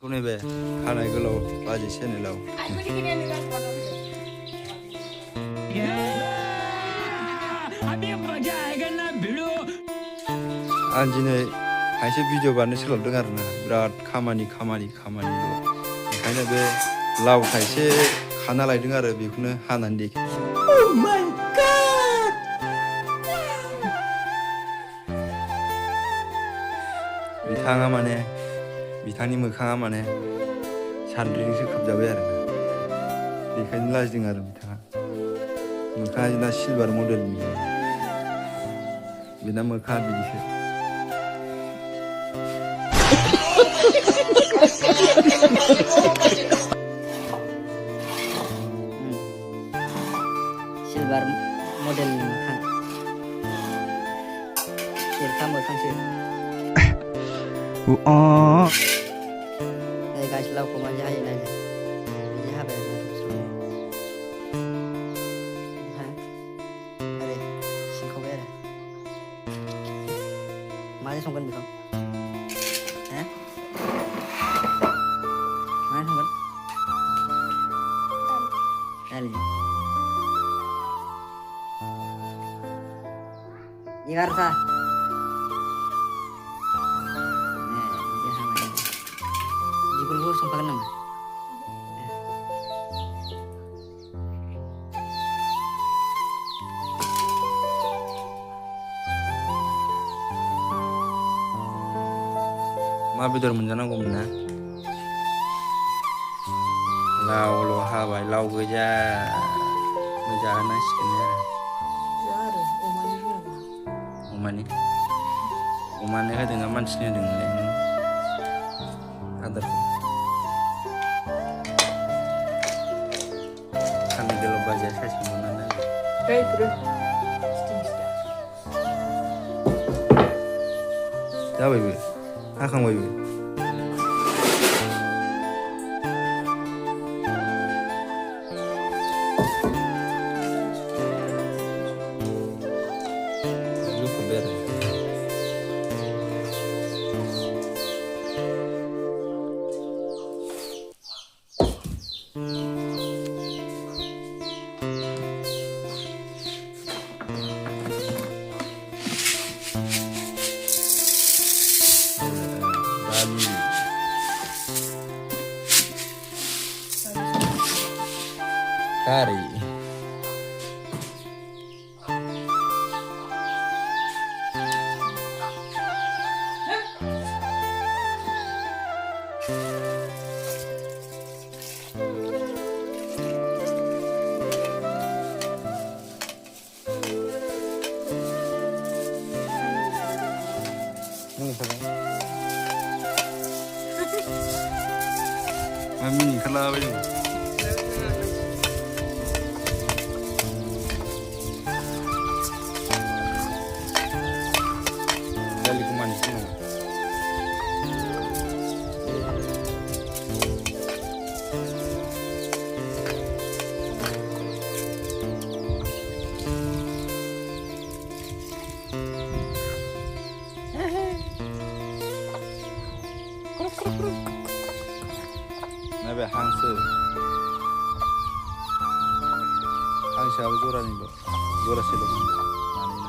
नैबे खानाय गोलाव बाजै चेनेलाव आं दिनै खायसे भिडिअ बानायनो सोलोंदों आरोना बिराद खामानिल' ओंखायनो बे लाव थाइसे खाना लायदों आरो बेखौनो हानानै देखे बिथांनि मोखाङा माने सान्द्रिजोंसो खोबजाबाय आरो बेखायनो लाजिदों आरो मोखाङा जोंना सिलभार मडेलनि बेना मोखाङा बिदिसो सिलभार मडेलनि मोखां एरखा मोखांसो नै गाइस लावखौ मानसि हायो नायलाय बिदि हाबाय आरो ओरै सिंखावबाय आरो माजों संगोन बेखौ माजों संगोन दालिजों 11टा बिगुरखौ संफागोन नामा? मा बेदर मोनजानांगौमोन ना लावल' हाबाय लाव गोजा जाहोनांसिगोन आरो अमानो होदोंना मानसिनो होदोंमोनलाय नों आदारखौ खानाय गोलाव बाजैया साइस मोननानै जाबायबो हाखांबायबो Kari Mami ni kalau apa ni? Dali ko manis mo. Nabe hangsıयाबो जरानिल' जरासेल' मानै